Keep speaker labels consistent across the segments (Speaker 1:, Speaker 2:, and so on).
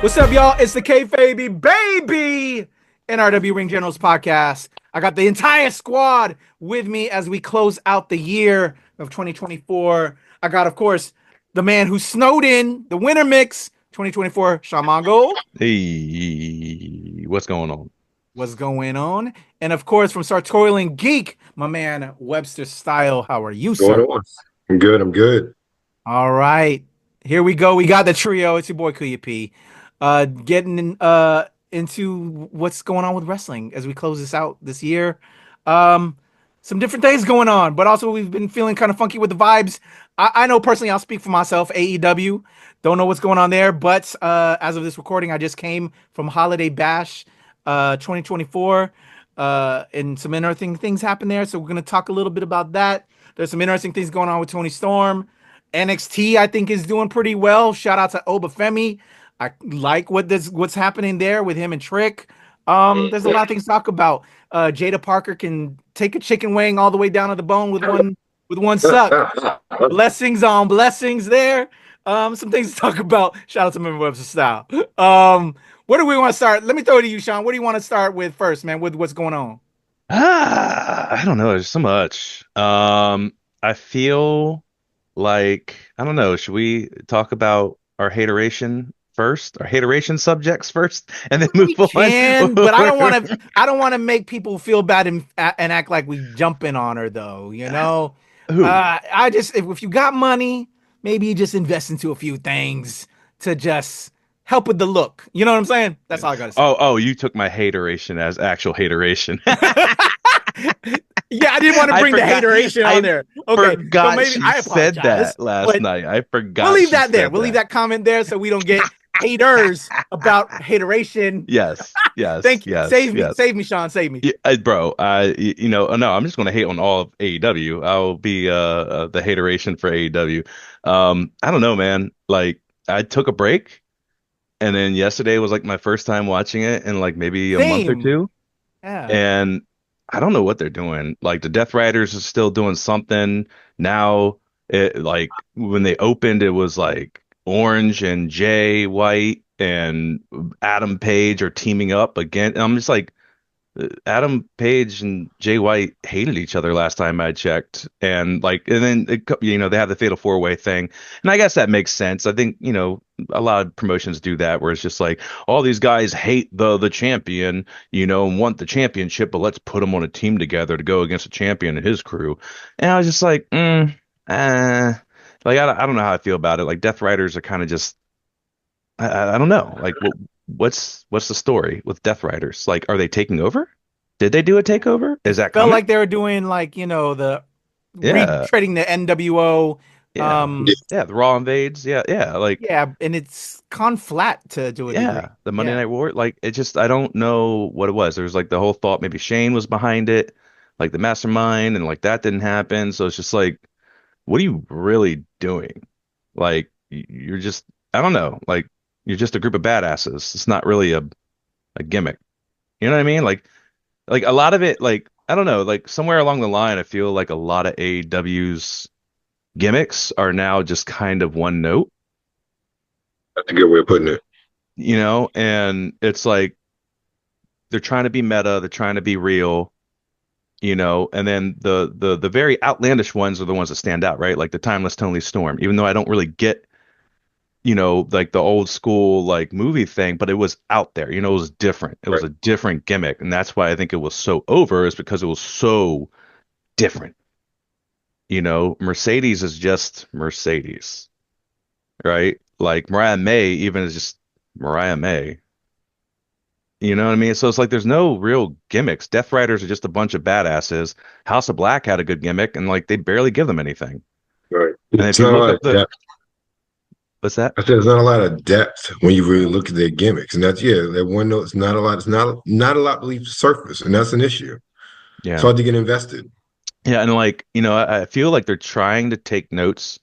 Speaker 1: What's up, y'all? It's the KayFabeyBaby NRW Ring Generals Podcast. I got the entire squad with me as we close out the year of 2024. I got, of course, the man who snowed in the winter mix 2024, Shamango.
Speaker 2: Hey, what's going on?
Speaker 1: What's going on? And of course, from Sartorial Geek, my man Webster Style. How are you,
Speaker 3: Going
Speaker 1: sir?
Speaker 3: on? I'm good. I'm good.
Speaker 1: All right, here we go. We got the trio. It's your boy Kuya P. Getting into what's going on with wrestling as we close this out this year. Some different things going on, but also we've been feeling kind of funky with the vibes. I know personally, I'll speak for myself. AEW, don't know what's going on there, but as of this recording, I just came from Holiday Bash 2024, and some interesting things happened there. So we're gonna talk a little bit about that. There's some interesting things going on with Tony Storm. NXT, I think, is doing pretty well. Shout out to Obafemi. I like what's happening there with him and Trick. There's a lot of things to talk about. Jada Parker can take a chicken wing all the way down to the bone with one suck. Blessings on blessings there. Some things to talk about. Shout out to Member Webster Style. Where do we want to start? Let me throw it to you, Sean. What do you want to start with first, man? With what's going on?
Speaker 2: I don't know. There's so much. I feel like I don't know. Should we talk about our hateration first, our hateration subjects first, and then move
Speaker 1: We
Speaker 2: on?
Speaker 1: can, but I don't want to. I don't want to make people feel bad and act like we jumping on her, though. You know,
Speaker 2: Who?
Speaker 1: I just if you got money, maybe you just invest into a few things to just help with the look. You know what I'm saying? That's all I gotta say.
Speaker 2: Oh, you took my hateration as actual hateration.
Speaker 1: Yeah, I didn't want to bring the hateration on there. Okay,
Speaker 2: Forgot
Speaker 1: so maybe
Speaker 2: she
Speaker 1: I
Speaker 2: said
Speaker 1: apologize.
Speaker 2: that last
Speaker 1: But
Speaker 2: night. I forgot.
Speaker 1: we'll leave
Speaker 2: she
Speaker 1: that there.
Speaker 2: said
Speaker 1: We'll leave that comment there so we don't get haters about hateration.
Speaker 2: Yes, yes,
Speaker 1: Thank you.
Speaker 2: yes, yes.
Speaker 1: Save me, Sean. Save me.
Speaker 2: Yeah, bro, no, I'm just going to hate on all of AEW. I'll be the hateration for AEW. I don't know, man. Like, I took a break, and then yesterday was like my first time watching it in like maybe a month or
Speaker 1: Same.
Speaker 2: two,
Speaker 1: Yeah.
Speaker 2: and I don't know what they're doing. Like, the Death Riders is still doing something now. It like when they opened, it was like Orange and Jay White and Adam Page are teaming up again. And I'm just like. Adam Page and Jay White hated each other last time I checked, and then they have the Fatal Four Way thing, and I guess that makes sense. I think a lot of promotions do that, where it's just like all these guys hate the champion, and want the championship, but let's put them on a team together to go against the champion and his crew. And I was just like, I don't know how I feel about it. Like Death Riders are kind of just I don't know. Like, what's the story with Death Riders? Like, are they taking over? Did they do a takeover? Is that
Speaker 1: Felt
Speaker 2: coming?
Speaker 1: like they were doing like, the
Speaker 2: Yeah,
Speaker 1: retreading the NWO.
Speaker 2: yeah, yeah. The Raw invades. Yeah, yeah. Like,
Speaker 1: Yeah, and it's gone flat to a degree.
Speaker 2: yeah. The Monday
Speaker 1: Yeah.
Speaker 2: Night War. Like, it just I don't know what it was. There was like the whole thought maybe Shane was behind it, like the mastermind, and like that didn't happen. So it's just like, what are you really doing? Like, you're just I don't know. Like, you're just a group of badasses. It's not really a gimmick. You know what I mean? Like a lot of it, like I don't know, like somewhere along the line, I feel like a lot of AEW's gimmicks are now just kind of one note,
Speaker 3: That's a good way of putting it.
Speaker 2: and it's like they're trying to be meta, they're trying to be real, and then the very outlandish ones are the ones that stand out, right? Like the Timeless Tony Storm, even though I don't really get like the old school like movie thing, but it was out there, it was different. It was
Speaker 3: Right.
Speaker 2: a different gimmick, and that's why I think it was so over, is because it was so different. Mercedes is just Mercedes, right? Like Mariah May even is just Mariah May. You know what I mean? So it's like there's no real gimmicks. Death Riders are just a bunch of badasses. House of Black had a good gimmick, and like they barely give them anything.
Speaker 3: Right.
Speaker 2: And
Speaker 3: It's
Speaker 2: if you
Speaker 3: not a
Speaker 2: look
Speaker 3: lot
Speaker 2: up
Speaker 3: of
Speaker 2: the
Speaker 3: depth.
Speaker 2: what's that?
Speaker 3: I said there's not a lot of depth when you really look at their gimmicks, and that's that one note. It's not a lot. It's not a lot beneath the surface, and that's an issue. It's
Speaker 2: Yeah.
Speaker 3: hard to get invested.
Speaker 2: Yeah, and like, I feel like they're trying to take notes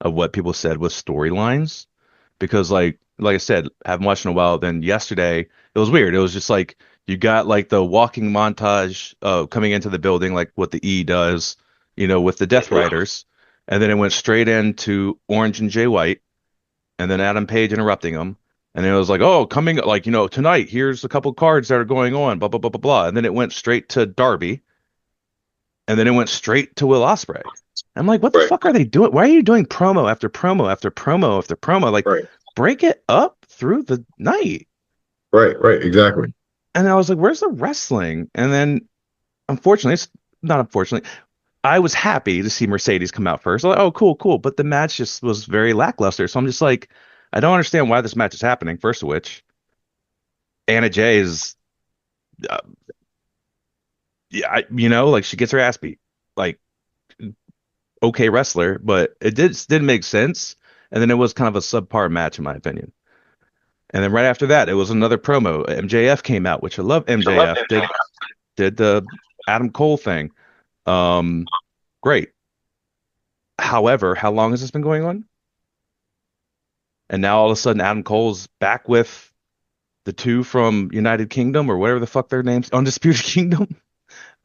Speaker 2: of what people said with storylines, because like I said, haven't watched in a while. Then yesterday it was weird. It was just like you got like the walking montage coming into the building, like what the E does, with the Death Riders, and then it went straight into Orange and Jay White, and then Adam Page interrupting them, And it was like, oh, coming like, tonight, here's a couple cards that are going on, blah, blah, blah, blah, blah. And then it went straight to Darby. And then it went straight to Will Ospreay. I'm like, what the
Speaker 3: Right.
Speaker 2: fuck are they doing? Why are you doing promo after promo after promo after promo? Like,
Speaker 3: Right.
Speaker 2: break it up through the night.
Speaker 3: Right. Right. Exactly.
Speaker 2: And I was like, where's the wrestling? And then, unfortunately, it's not unfortunately, I was happy to see Mercedes come out first. I was like, oh, cool, cool. But the match just was very lackluster. So I'm just like, I don't understand why this match is happening. First of which, Anna Jay is, uh, yeah, like she gets her ass beat. Like, okay wrestler, but it didn't make sense. And then it was kind of a subpar match in my opinion. And then right after that, it was another promo. MJF came out, which I love. MJF did the Adam Cole thing. Great. However, how long has this been going on? And now all of a sudden, Adam Cole's back with the two from United Kingdom or whatever the fuck their names, Undisputed Kingdom.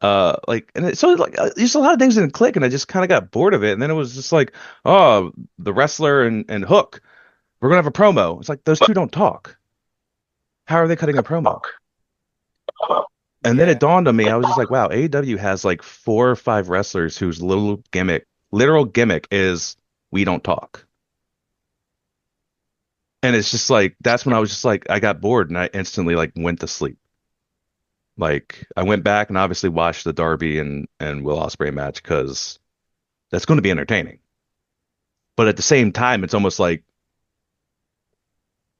Speaker 2: Just a lot of things didn't click, and I just kind of got bored of it. And then it was just like, oh, the wrestler and Hook, we're gonna have a promo. It's like those two don't talk. How are they cutting a promo? And then it dawned on me, I was just like, wow, AEW has like 4 or 5 wrestlers whose literal gimmick is we don't talk. And it's just like that's when I was just like I got bored and I instantly like went to sleep. Like I went back and obviously watched the Darby and Will Ospreay match because that's going to be entertaining. But at the same time, it's almost like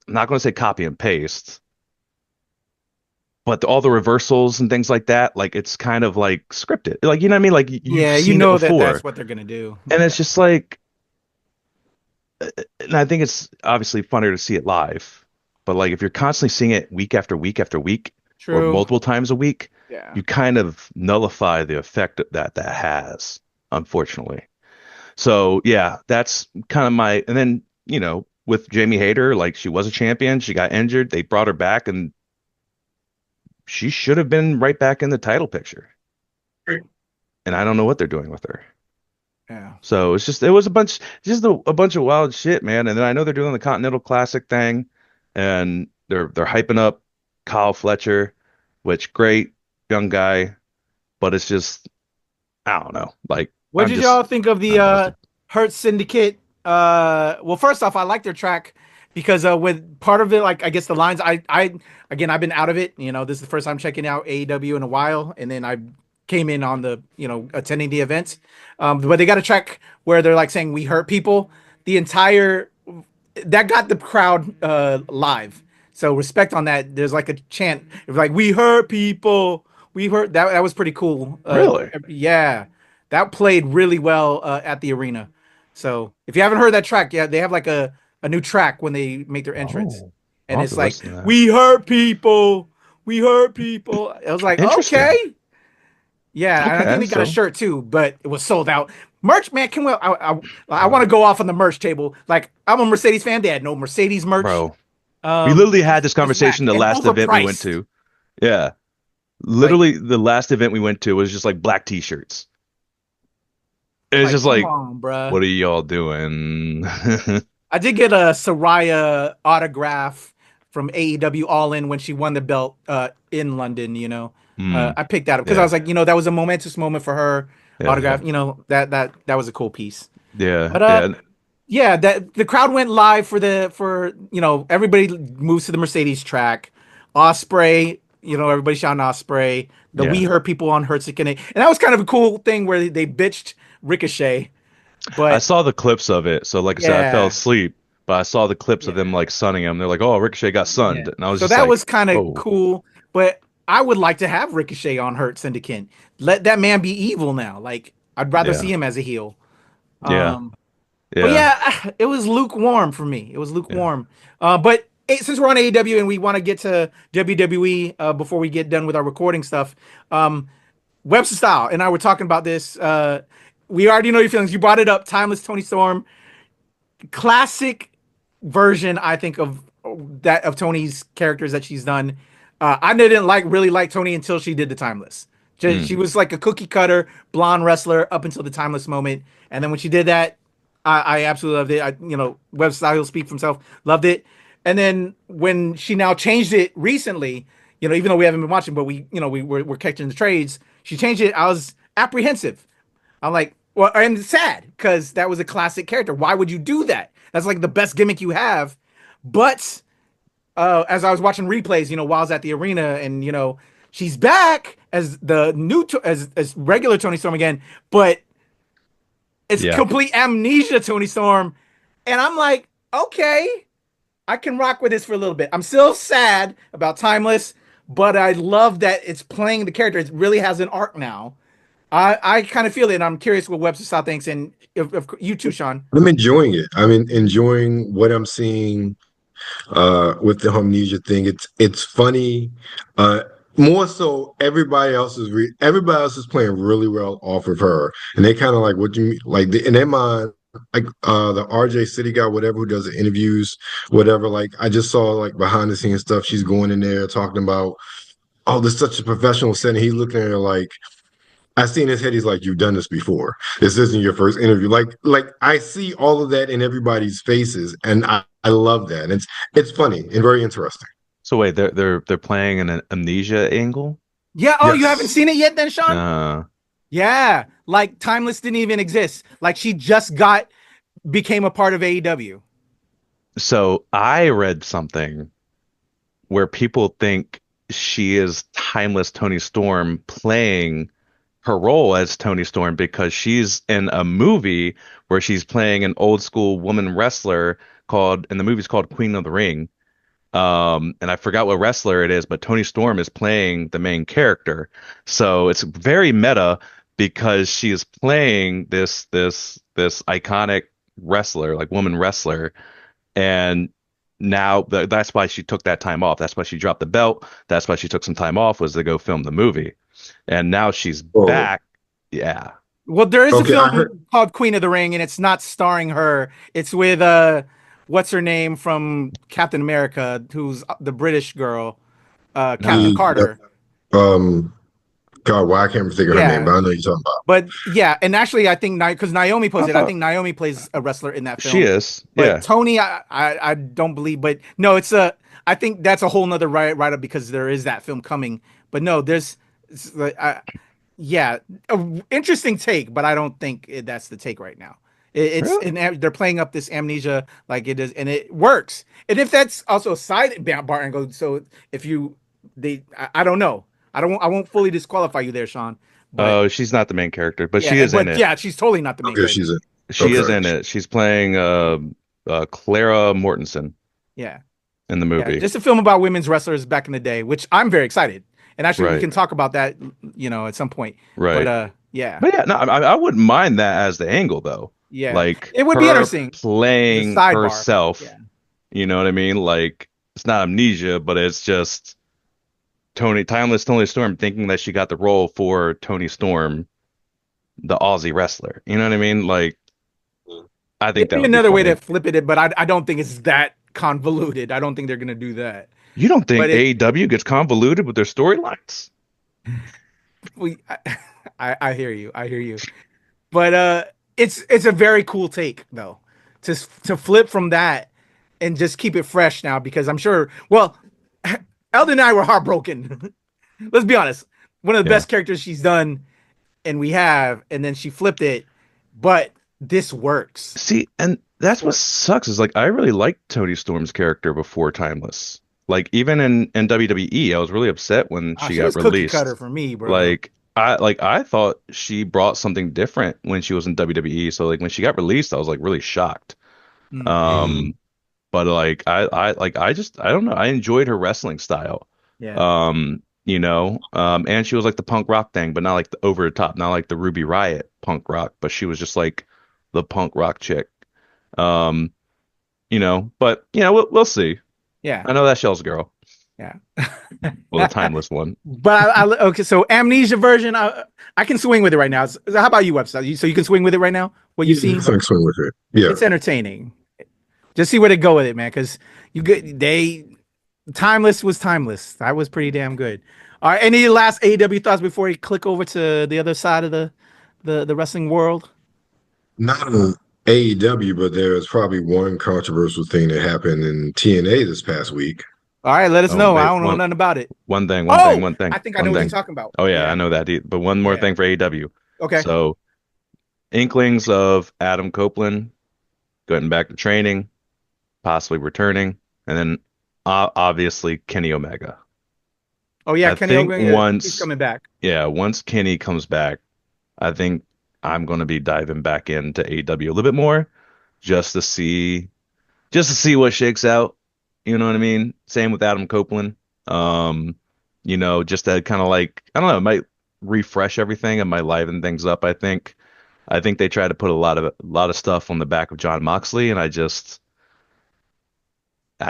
Speaker 2: I'm not going to say copy and paste, but all the reversals and things like that, like it's kind of like scripted. Like you know what I mean? Like you've
Speaker 1: Yeah,
Speaker 2: seen it
Speaker 1: that
Speaker 2: before,
Speaker 1: that's what they're gonna do.
Speaker 2: and it's just like, and I think it's obviously funner to see it live. But like if you're constantly seeing it week after week after week, or
Speaker 1: True.
Speaker 2: multiple times a week,
Speaker 1: Yeah.
Speaker 2: you kind of nullify the effect that has, unfortunately. So yeah, that's kind of my, and then, with Jamie Hayter, like she was a champion, she got injured, they brought her back and she should have been right back in the title picture. And I don't know what they're doing with her.
Speaker 1: Yeah.
Speaker 2: So it was a bunch of wild shit, man. And then I know they're doing the Continental Classic thing and they're hyping up Kyle Fletcher, which great young guy, but it's just I don't know. Like,
Speaker 1: What did y'all think of the Hurt Syndicate? Well, first off, I like their track because with part of it, like I guess the lines, I again I've been out of it. This is the first time checking out AEW in a while, and then I came in on the attending the event. But they got a track where they're like saying "We hurt people." The entire that got the crowd live. So respect on that. There's like a chant, like "We hurt people." We hurt that. That was pretty cool.
Speaker 2: Really?
Speaker 1: Yeah, that played really well at the arena. So if you haven't heard that track, yeah, they have like a new track when they make their entrance, and
Speaker 2: I'll have
Speaker 1: it's
Speaker 2: to
Speaker 1: like
Speaker 2: listen to that.
Speaker 1: "We hurt people." We hurt people. I was like,
Speaker 2: Interesting.
Speaker 1: okay, yeah, and I think
Speaker 2: Okay,
Speaker 1: they got a
Speaker 2: so
Speaker 1: shirt too, but it was sold out. Merch, man, can we? I want to go off on the merch table. Like I'm a Mercedes fan. They had no Mercedes merch.
Speaker 2: bro, we literally had this
Speaker 1: It's whack
Speaker 2: conversation the
Speaker 1: and
Speaker 2: last event we went
Speaker 1: overpriced.
Speaker 2: to. Yeah.
Speaker 1: Like,
Speaker 2: Literally the last event we went to was just like black t-shirts. It's just
Speaker 1: come
Speaker 2: like,
Speaker 1: on, bruh.
Speaker 2: what are y'all doing?
Speaker 1: I did get a Soraya autograph from AEW All In when she won the belt in London.
Speaker 2: Hmm.
Speaker 1: I picked that up because I
Speaker 2: Yeah.
Speaker 1: was like, that was a momentous moment for her.
Speaker 2: Yeah.
Speaker 1: Autograph. That was a cool piece.
Speaker 2: Yeah.
Speaker 1: But
Speaker 2: Yeah.
Speaker 1: yeah, that the crowd went live for everybody moves to the Mercedes track. Osprey, everybody shouting Osprey. The We
Speaker 2: Yeah.
Speaker 1: Heard people on Hertzig, and that was kind of a cool thing where they bitched Ricochet,
Speaker 2: I
Speaker 1: but
Speaker 2: saw the clips of it. So like I said, I fell
Speaker 1: yeah,
Speaker 2: asleep, but I saw the clips of
Speaker 1: yeah,
Speaker 2: them like sunning him. They're like, "Oh, Ricochet got
Speaker 1: yeah.
Speaker 2: sunned." And I was
Speaker 1: So
Speaker 2: just
Speaker 1: that
Speaker 2: like,
Speaker 1: was kind of
Speaker 2: "Oh,
Speaker 1: cool, but I would like to have Ricochet on Hurt Syndicate. Let that man be evil now. Like I'd rather see
Speaker 2: yeah.
Speaker 1: him as a heel.
Speaker 2: Yeah.
Speaker 1: Um, But
Speaker 2: Yeah.
Speaker 1: yeah, it was lukewarm for me. It was
Speaker 2: Yeah.
Speaker 1: lukewarm. But since we're on AEW and we want to get to WWE before we get done with our recording stuff, Webster Style and I were talking about this. We already know your feelings. You brought it up. Timeless Tony Storm, classic version, I think, of Tony's characters that she's done. I didn't really like Tony until she did the Timeless. She
Speaker 2: Mm.
Speaker 1: was like a cookie cutter blonde wrestler up until the Timeless moment, and then when she did that, I absolutely loved it. Web Style will speak for himself. Loved it. And then when she now changed it recently, even though we haven't been watching, but we're catching the trades. She changed it. I was apprehensive. I'm like, well, and sad because that was a classic character. Why would you do that? That's like the best gimmick you have. But as I was watching replays, while I was at the arena, and she's back as the new as regular Tony Storm again, but it's
Speaker 2: Yeah.
Speaker 1: complete amnesia Tony Storm, and I'm like, okay, I can rock with this for a little bit. I'm still sad about Timeless, but I love that it's playing the character. It really has an arc now. I kind of feel it, and I'm curious what Webster South thinks, and if you too, Sean.
Speaker 3: I'm enjoying it. Enjoying what I'm seeing with the amnesia thing. It's funny. Uh, More so, everybody else is playing really well off of her, and they kind of like what you mean, like in their mind, like the RJ City guy, whatever, who does the interviews, whatever. Like I just saw like behind the scenes stuff. She's going in there talking about, oh, this is such a professional setting. He's looking at her like. I see in his head, he's like, "You've done this before. This isn't your first interview." Like I see all of that in everybody's faces, and I love that. It's funny and very interesting.
Speaker 2: So wait, they're playing an amnesia angle?
Speaker 1: Yeah. Oh, you haven't
Speaker 3: Yes.
Speaker 1: seen it yet, then, Sean?
Speaker 2: Uh,
Speaker 1: Yeah. Like Timeless didn't even exist. Like she just became a part of AEW.
Speaker 2: so I read something where people think she is timeless Tony Storm playing her role as Tony Storm because she's in a movie where she's playing an old school woman wrestler and the movie's called Queen of the Ring. And I forgot what wrestler it is, but Tony Storm is playing the main character. So it's very meta because she is playing this iconic wrestler, like woman wrestler, and now that's why she took that time off. That's why she dropped the belt. That's why she took some time off was to go film the movie. And now she's
Speaker 3: Oh,
Speaker 2: back. Yeah.
Speaker 1: Well, there is a
Speaker 3: okay. I
Speaker 1: film
Speaker 3: heard.
Speaker 1: called Queen of the Ring, and it's not starring her. It's with what's her name from Captain America, who's the British girl, Captain
Speaker 2: Nah.
Speaker 3: The
Speaker 1: Carter.
Speaker 3: God, why I can't think of her name,
Speaker 1: Yeah,
Speaker 3: but I know you're talking about.
Speaker 1: but yeah, and actually, I think because Naomi
Speaker 2: I
Speaker 1: posted, I
Speaker 2: thought
Speaker 1: think Naomi plays a wrestler in that
Speaker 2: she
Speaker 1: film.
Speaker 2: is.
Speaker 1: But
Speaker 2: Yeah.
Speaker 1: Tony, I don't believe. But no, I think that's a whole nother write up because there is that film coming. But no, yeah, interesting take, but I don't think that's the take right now.
Speaker 2: Really?
Speaker 1: They're playing up this amnesia like it is, and it works. And if that's also a side bar angle, so if you I don't know, I won't fully disqualify you there, Sean. But
Speaker 2: Oh, she's not the main character, but she
Speaker 1: yeah,
Speaker 2: is in
Speaker 1: but
Speaker 2: it.
Speaker 1: yeah, she's totally not the main
Speaker 3: Okay,
Speaker 1: character.
Speaker 3: she's in.
Speaker 2: She is
Speaker 3: Okay.
Speaker 2: in it. She's playing Clara Mortensen
Speaker 1: Yeah.
Speaker 2: in the
Speaker 1: Yeah,
Speaker 2: movie.
Speaker 1: just a film about women's wrestlers back in the day, which I'm very excited. And actually, we
Speaker 2: Right.
Speaker 1: can talk about that, at some point. But
Speaker 2: Right.
Speaker 1: yeah,
Speaker 2: But yeah, no, I wouldn't mind that as the angle though.
Speaker 1: yeah,
Speaker 2: Like
Speaker 1: it would be
Speaker 2: her
Speaker 1: interesting. The
Speaker 2: playing
Speaker 1: sidebar.
Speaker 2: herself.
Speaker 1: Yeah,
Speaker 2: You know what I mean? Like it's not amnesia, but it's just timeless Tony Storm thinking that she got the role for Tony Storm, the Aussie wrestler. You know what I mean? Like I think
Speaker 1: it'd
Speaker 2: that
Speaker 1: be
Speaker 2: would be
Speaker 1: another way to
Speaker 2: funny.
Speaker 1: flip it, but I don't think it's that convoluted. I don't think they're gonna do that.
Speaker 2: You don't
Speaker 1: But
Speaker 2: think AEW gets convoluted with their storylines?
Speaker 1: we, I hear you. I hear you. But it's a very cool take though, to flip from that and just keep it fresh now because I'm sure. Well, Eldon and I were heartbroken. Let's be honest. One of the
Speaker 2: Yeah.
Speaker 1: best characters she's done, and we have, and then she flipped it. But this works.
Speaker 2: See, and that's what sucks is like I really liked Tony Storm's character before Timeless. Like even in WWE, I was really upset when she
Speaker 1: She
Speaker 2: got
Speaker 1: was cookie cutter
Speaker 2: released.
Speaker 1: for me, bro.
Speaker 2: I thought she brought something different when she was in WWE. So like when she got released, I was like really shocked.
Speaker 1: Mm,
Speaker 3: Mm.
Speaker 2: Um, but I don't know. I enjoyed her wrestling style.
Speaker 1: yeah,
Speaker 2: And she was like the punk rock thing, but not like the over the top, not like the Ruby Riot punk rock, but she was just like the punk rock chick. Um, but we'll see.
Speaker 1: yeah,
Speaker 2: I know that Shell's girl.
Speaker 1: yeah.
Speaker 2: Well, the timeless one.
Speaker 1: But okay. So amnesia version, I can swing with it right now. So how about you, website? So you can swing with it right now. What you've
Speaker 3: Yeah,
Speaker 1: seen,
Speaker 3: thanks for with it. Yeah.
Speaker 1: it's entertaining. Just see where they go with it, man. Because timeless was timeless. That was pretty damn good. All right. Any last AEW thoughts before we click over to the other side of the wrestling world?
Speaker 3: Not a AEW, but there's probably one controversial thing that happened in TNA this past week.
Speaker 1: All right, let us
Speaker 2: Oh,
Speaker 1: know. I
Speaker 2: wait,
Speaker 1: don't know nothing about it.
Speaker 2: one thing,
Speaker 1: Oh,
Speaker 2: one
Speaker 1: I think I know
Speaker 2: one
Speaker 1: what you're
Speaker 2: thing.
Speaker 1: talking about.
Speaker 2: Oh yeah, I
Speaker 1: Yeah.
Speaker 2: know that. But one more
Speaker 1: Yeah.
Speaker 2: thing for AEW.
Speaker 1: Okay.
Speaker 2: So inklings of Adam Copeland getting back to training, possibly returning, and then obviously Kenny Omega.
Speaker 1: Oh yeah,
Speaker 2: I
Speaker 1: Kenny
Speaker 2: think
Speaker 1: Omega, he's coming back.
Speaker 2: once Kenny comes back, I think I'm going to be diving back into AEW a little bit more just to see what shakes out. You know what I mean? Same with Adam Copeland. Um, just to kind of like, I don't know, it might refresh everything. It might liven things up, I think. I think they try to put a lot of stuff on the back of John Moxley, and I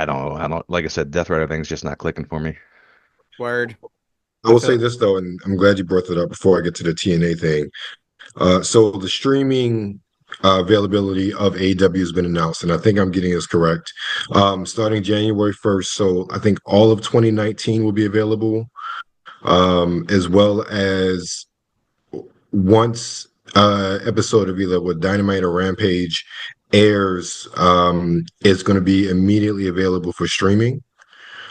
Speaker 2: don't like I said, Death Rider thing's just not clicking for me.
Speaker 1: Word.
Speaker 3: I
Speaker 1: I
Speaker 3: will
Speaker 1: feel
Speaker 3: say
Speaker 1: it.
Speaker 3: this though, and I'm glad you brought that up before I get to the TNA thing. So the streaming availability of AEW has been announced, and I think I'm getting this correct. Starting January 1st, so I think all of 2019 will be available, as well as once episode of either with Dynamite or Rampage airs, it's going to be immediately available for streaming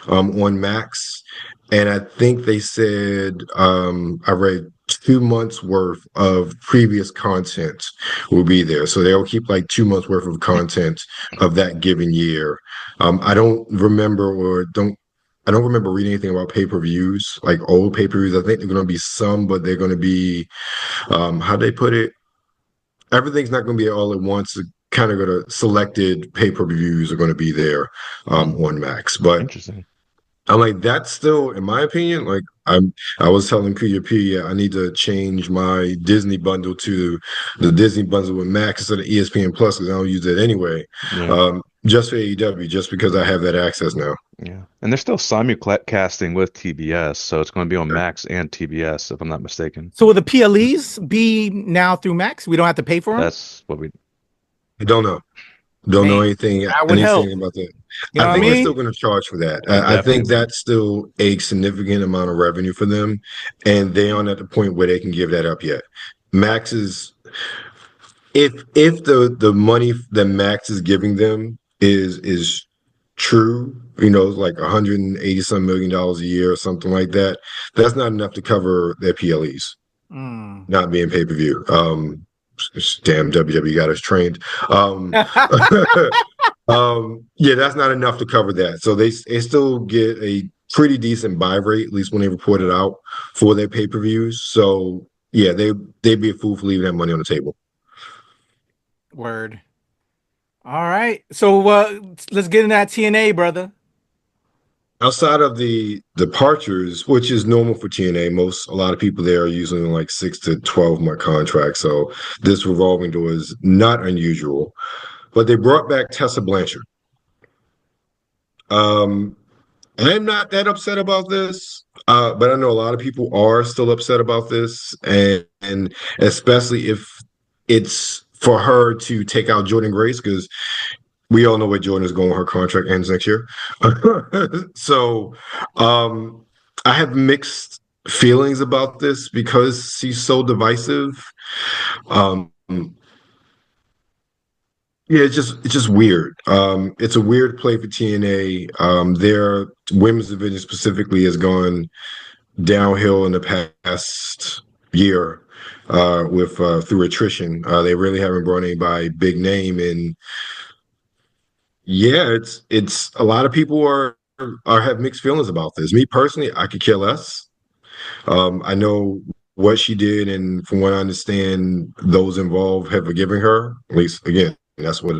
Speaker 3: on Max. And I think they said I read 2 months worth of previous content will be there. So they'll keep like 2 months worth of content of that given year. I don't remember reading anything about pay-per-views, like old pay-per-views. I think they're gonna be some, but they're gonna be how they put it, everything's not gonna be all at once. Kind of gonna selected pay-per-views are gonna be there
Speaker 2: Hmm,
Speaker 3: on Max. But
Speaker 2: interesting.
Speaker 3: I'm like, that's still, in my opinion, like I was telling Kuya P, I need to change my Disney bundle to the Disney bundle with Max instead of ESPN Plus because I don't use it anyway.
Speaker 2: Yeah.
Speaker 3: Just for AEW, just because I have that access now.
Speaker 2: Yeah. And they're still simulcasting with TBS, so it's going to be on Max and TBS, if I'm not mistaken.
Speaker 1: So will the PLEs be now through Max? We don't have to pay for them?
Speaker 2: That's what we.
Speaker 3: I don't know. Don't know
Speaker 1: Man, that would help.
Speaker 3: anything about that.
Speaker 1: You know
Speaker 3: I
Speaker 1: what I
Speaker 3: think they're
Speaker 1: mean?
Speaker 3: still going to charge for that.
Speaker 2: It
Speaker 3: I think
Speaker 2: definitely.
Speaker 3: that's still a significant amount of revenue for them, and they aren't at the point where they can give that up yet. Max is if the money that Max is giving them is true, like 180 some $1 million a year or something like that, that's not enough to cover their PLEs
Speaker 1: Mm.
Speaker 3: not being pay-per-view. Damn WWE got us trained. Yeah, that's not enough to cover that. So they still get a pretty decent buy rate, at least when they report it out for their pay-per-views. So yeah, they'd be a fool for leaving that money on the table.
Speaker 1: Word. All right. So let's get in that TNA, brother.
Speaker 3: Outside of the departures, which is normal for TNA, a lot of people there are usually in like 6 to 12 month contracts. So this revolving door is not unusual. But they brought back Tessa Blanchard. Um, I'm not that upset about this, but I know a lot of people are still upset about this, and especially if it's for her to take out Jordan Grace, because we all know where Jordan is going. Her contract ends next year. So I have mixed feelings about this because she's so divisive. Um, Yeah, it's just weird. It's a weird play for TNA. Their women's division specifically has gone downhill in the past year with through attrition. They really haven't brought anybody big name, and yeah, it's a lot of people are have mixed feelings about this. Me personally, I could care less. I know what she did, and from what I understand, those involved have forgiven her. At least, again, that's what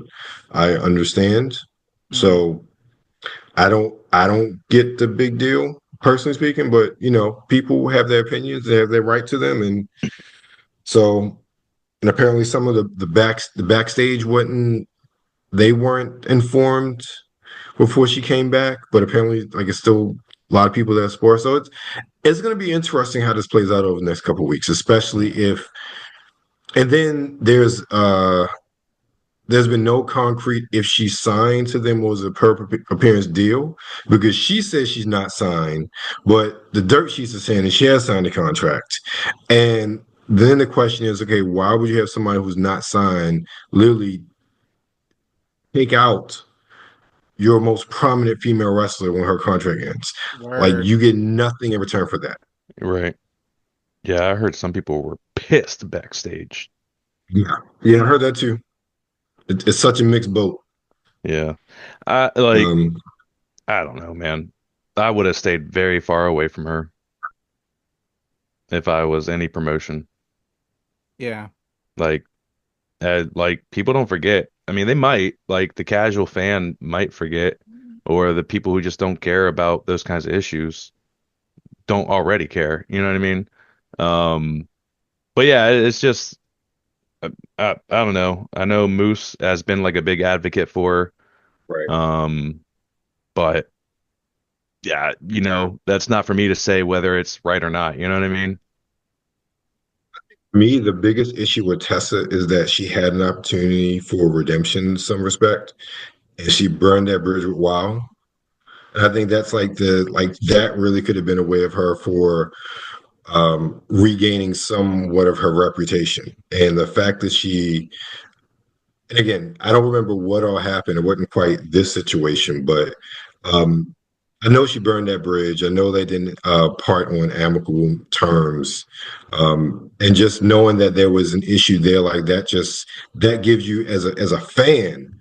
Speaker 3: I understand.
Speaker 1: Mm.
Speaker 3: So I don't get the big deal, personally speaking. But people have their opinions; they have their right to them, and so and apparently some of the backstage wasn't they weren't informed before she came back, but apparently, like it's still a lot of people that support. So it's going to be interesting how this plays out over the next couple of weeks, especially if. And then there's been no concrete if she signed to them or was a per appearance deal because she says she's not signed, but the dirt sheets are saying that she has signed a contract. And then the question is, okay, why would you have somebody who's not signed literally take out your most prominent female wrestler when her contract ends. Like
Speaker 1: Word.
Speaker 3: you get nothing in return for that.
Speaker 2: Right. Yeah, I heard some people were pissed backstage.
Speaker 3: Yeah, yeah, I heard that too. It's such a mixed boat.
Speaker 2: Yeah. I like
Speaker 3: Um,
Speaker 2: I don't know, man. I would have stayed very far away from her if I was any promotion.
Speaker 1: Yeah.
Speaker 2: Like like people don't forget. I mean, they might, like the casual fan might forget, or the people who just don't care about those kinds of issues don't already care. You know what I mean? Um, but yeah, it's just I don't know. I know Moose has been like a big advocate for
Speaker 3: right.
Speaker 2: her. But yeah, that's not for me to say whether it's right or not. You know what I mean?
Speaker 3: Me, the biggest issue with Tessa is that she had an opportunity for redemption in some respect, and she burned that bridge with WoW. And I think that's like that really could have been a way of her for regaining somewhat of her reputation. And the fact that and again, I don't remember what all happened. It wasn't quite this situation, but um, I know she burned that bridge. I know they didn't part on amicable terms. And just knowing that there was an issue there like that, just that gives you as a fan,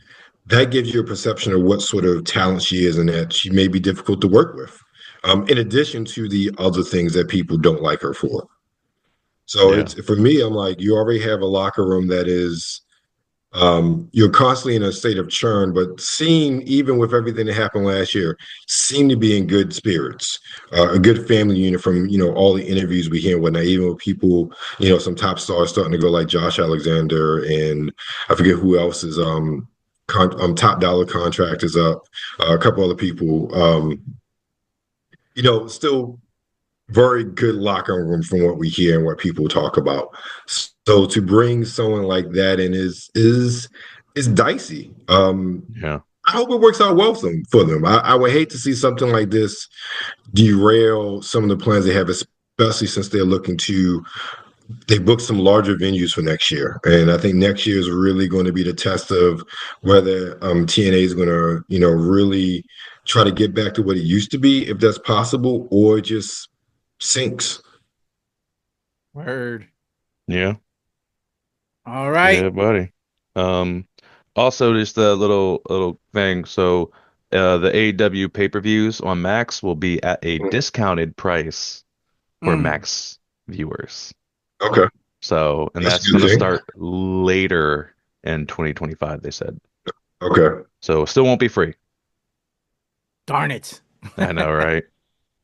Speaker 3: that gives you a perception of what sort of talent she is and that she may be difficult to work with. In addition to the other things that people don't like her for. So
Speaker 2: Yeah.
Speaker 3: it's for me, I'm like, you already have a locker room that is you're constantly in a state of churn, but seem, even with everything that happened last year, seem to be in good spirits, a good family unit from, all the interviews we hear and whatnot, even with people, some top stars starting to go like Josh Alexander and I forget who else is, top dollar contract is up, a couple other people, still very good locker room from what we hear and what people talk about. So to bring someone like that in is dicey.
Speaker 2: Yeah.
Speaker 3: I hope it works out well for them. I would hate to see something like this derail some of the plans they have, especially since they booked some larger venues for next year. And I think next year is really going to be the test of whether TNA is going to, really try to get back to what it used to be, if that's possible, or just sinks.
Speaker 1: Word.
Speaker 2: Yeah.
Speaker 1: All right.
Speaker 2: Yeah, buddy. Um, Also just a little thing. So, the AEW pay-per-views on Max will be at a
Speaker 3: Mhm.
Speaker 2: discounted price for
Speaker 1: Mm.
Speaker 2: Max viewers.
Speaker 3: Okay,
Speaker 2: So, and
Speaker 3: that's
Speaker 2: that's
Speaker 3: a good
Speaker 2: going to
Speaker 3: thing.
Speaker 2: start later in 2025, they said.
Speaker 3: Okay.
Speaker 2: So, still won't be free.
Speaker 1: Darn it.
Speaker 2: I know, right?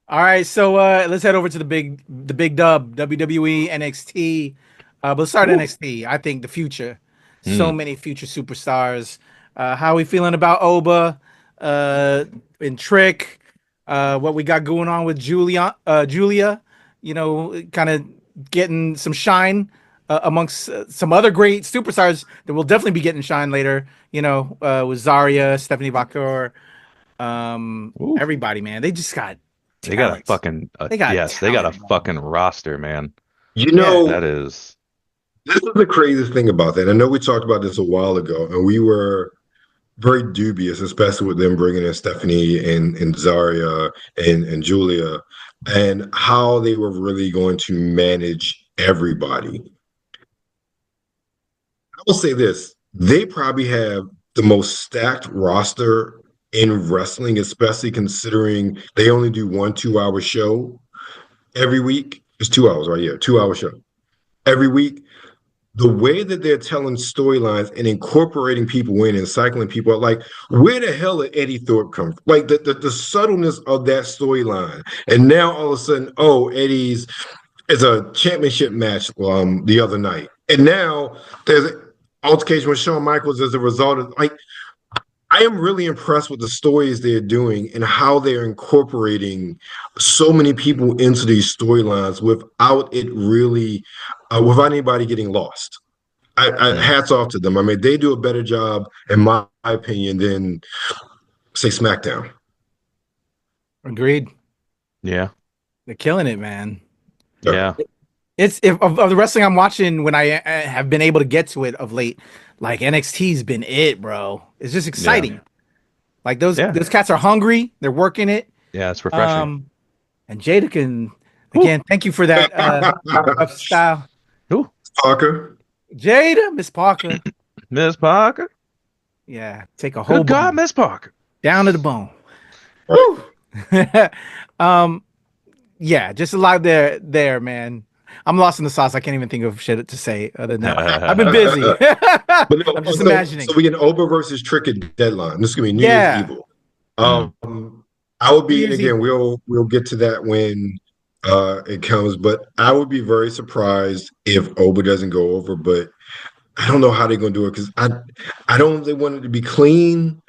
Speaker 1: All right, so let's head over to the big dub, WWE NXT. But let's start
Speaker 2: Woo.
Speaker 1: NXT. I think the future. So
Speaker 2: Hmm.
Speaker 1: many future superstars. How are we feeling about Oba uh, and Trick? What we got going on with Julia, kind of getting some shine amongst some other great superstars that will definitely be getting shine later, with Zarya, Stephanie Vaquer,
Speaker 2: Ooh.
Speaker 1: everybody, man. They just got
Speaker 2: They got a
Speaker 1: talent.
Speaker 2: fucking
Speaker 1: They got
Speaker 2: yes, they got a
Speaker 1: talent, man.
Speaker 2: fucking roster, man.
Speaker 3: You
Speaker 1: Yeah.
Speaker 2: That
Speaker 3: know,
Speaker 2: is,
Speaker 3: this is the craziest thing about that. I know we talked about this a while ago, and we were very dubious, especially with them bringing in Stephanie and Zaria and Julia, and how they were really going to manage everybody. I will say this: they probably have the most stacked roster in wrestling, especially considering they only do 1 2 hour show every week. It's 2 hours, right? Yeah, 2 hour show every week. The way that they're telling storylines and incorporating people in and cycling people out, like where the hell did Eddie Thorpe come from? Like the subtleness of that storyline. And now all of a sudden, oh, Eddie's is a championship match the other night. And now there's an altercation with Shawn Michaels as a result of like I am really impressed with the stories they're doing and how they're incorporating so many people into these storylines without it really, without anybody getting lost.
Speaker 2: mm,
Speaker 3: Hats off to them. I mean, they do a better job, in my opinion, than say SmackDown.
Speaker 1: Agreed.
Speaker 2: yeah,
Speaker 1: They're killing it, man.
Speaker 3: Yeah.
Speaker 2: yeah.
Speaker 1: It's of the wrestling I'm watching when I have been able to get to it of late. like NXT's been it, bro. It's just
Speaker 2: Yeah.
Speaker 1: exciting. Like those
Speaker 2: Yeah.
Speaker 1: those cats are hungry. They're working it.
Speaker 2: Yeah, it's refreshing.
Speaker 1: And Jada can
Speaker 2: Whew.
Speaker 1: again. Thank you for that rough style,
Speaker 2: Ooh,
Speaker 3: Parker.
Speaker 1: Jada, Miss Parker.
Speaker 2: Miss Parker.
Speaker 1: Yeah, take a whole
Speaker 2: Good God,
Speaker 1: bone
Speaker 2: Miss Parker.
Speaker 1: down to the bone.
Speaker 3: Right.
Speaker 1: Woo. Yeah, just a lot there, man. I'm lost in the sauce. I can't even think of shit to say other than that. I've been busy.
Speaker 3: But no,
Speaker 1: I'm just imagining.
Speaker 3: So we get Oba versus Trick at deadline. This is gonna be New
Speaker 1: Yeah.
Speaker 3: Year's Evil. I would be,
Speaker 1: New
Speaker 3: and
Speaker 1: Year's
Speaker 3: again, we'll get to that when it comes, but I would be very surprised if Oba doesn't go over, but I don't know how they're gonna do it because I don't they want it to be clean.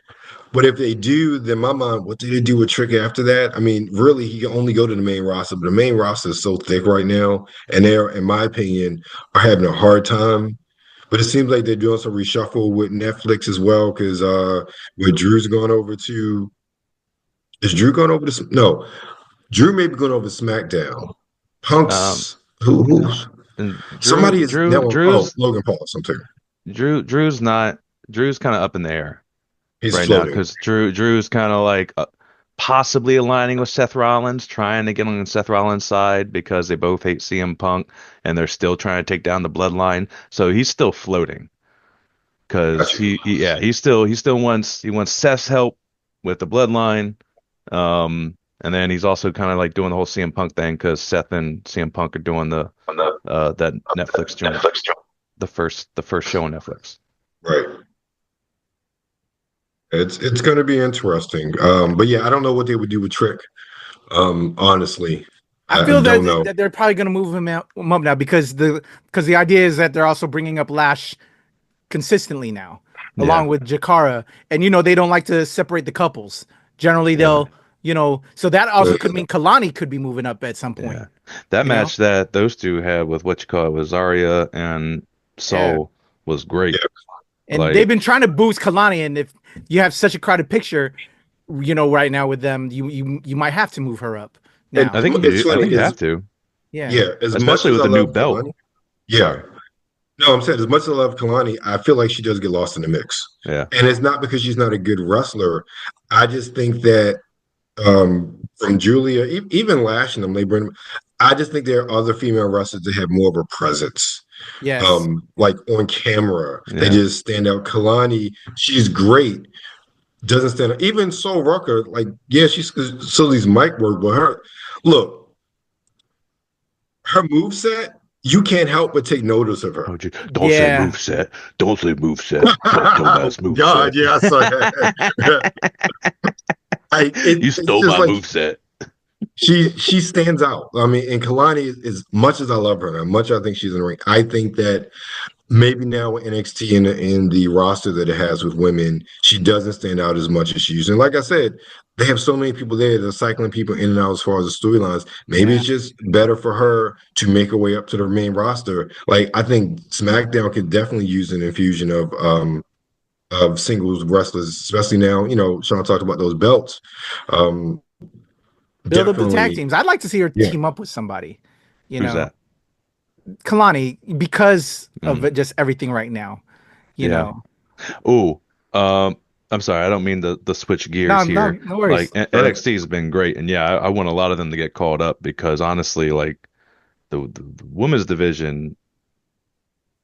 Speaker 3: But if they do, then my mind, what do they do with Trick after that? I mean, really, he can only go to the main roster, but the main roster is so thick right now, and they're, in my opinion, are having a hard time. But it seems like they're doing some reshuffle with Netflix as well, because with Drew's going over to, is Drew going over to, no, Drew may be going over to SmackDown. Punk's, who,
Speaker 2: And
Speaker 3: somebody is now,
Speaker 2: Drew's
Speaker 3: Logan Paul, something.
Speaker 2: Drew's kind of up in the air
Speaker 3: He's
Speaker 2: right now
Speaker 3: floating.
Speaker 2: because Drew's kind of like possibly aligning with Seth Rollins, trying to get on Seth Rollins' side because they both hate CM Punk and they're still trying to take down the bloodline. So he's still floating because
Speaker 3: Gotcha.
Speaker 2: he still wants Seth's help with the bloodline. And then he's also kind of like doing the whole CM Punk thing because Seth and CM Punk are doing the that Netflix joint, the first show on Netflix.
Speaker 3: Right. It's going to be interesting. But yeah, I don't know what they would do with Trick. Honestly,
Speaker 1: I feel
Speaker 3: don't know.
Speaker 1: that they're probably going to move him up now because the idea is that they're also bringing up Lash consistently now, along with Jakara, and they don't like to separate the couples. Generally, they'll so that also could mean Kalani could be moving up at some point.
Speaker 2: Yeah. That match that those two had with with Zarya and Soul was great.
Speaker 3: Yeah.
Speaker 1: And they've been trying to boost Kalani, and if you have such a crowded picture, right now with them, you might have to move her up. Now.
Speaker 2: I think you have to.
Speaker 1: Yeah.
Speaker 3: Yeah.
Speaker 2: Especially with the new belt.
Speaker 3: Kalani, yeah. No, I'm saying as much as I love Kalani, I feel like she does get lost in the mix.
Speaker 2: Yeah.
Speaker 3: And it's not because she's not a good wrestler. I just think that from Julia, even Lash and them, I just think there are other female wrestlers that have more of a presence.
Speaker 1: Yes.
Speaker 3: Like on camera,
Speaker 2: Yeah.
Speaker 3: they just stand out. Kalani, she's great. Doesn't stand out. Even Sol Rucker, like, yeah, she's still these mic work, but her moveset, you can't help but take notice of her.
Speaker 2: Don't say moveset. Don't say moveset. Don't moveset.
Speaker 3: God, yeah, I saw that.
Speaker 2: You stole my moveset.
Speaker 3: She stands out. I mean, and Kalani, as much as I love her, and much I think she's in the ring, I think that maybe now with NXT in the roster that it has with women, she doesn't stand out as much as she used. And like I said, they have so many people there. They're cycling people in and out as far as the storylines. Maybe it's just better for her to make her way up to the main roster. Like, I think SmackDown could definitely use an infusion of singles wrestlers, especially now. Sean talked about those belts.
Speaker 1: Build up the tag teams. I'd like to see her team up with somebody.
Speaker 2: Who's that?
Speaker 1: Kalani, because of just everything right now. You know.
Speaker 2: Oh, I'm sorry. I don't mean the switch gears here.
Speaker 1: No worries.
Speaker 2: Like NXT has been great, and I want a lot of them to get called up because honestly, like the women's division,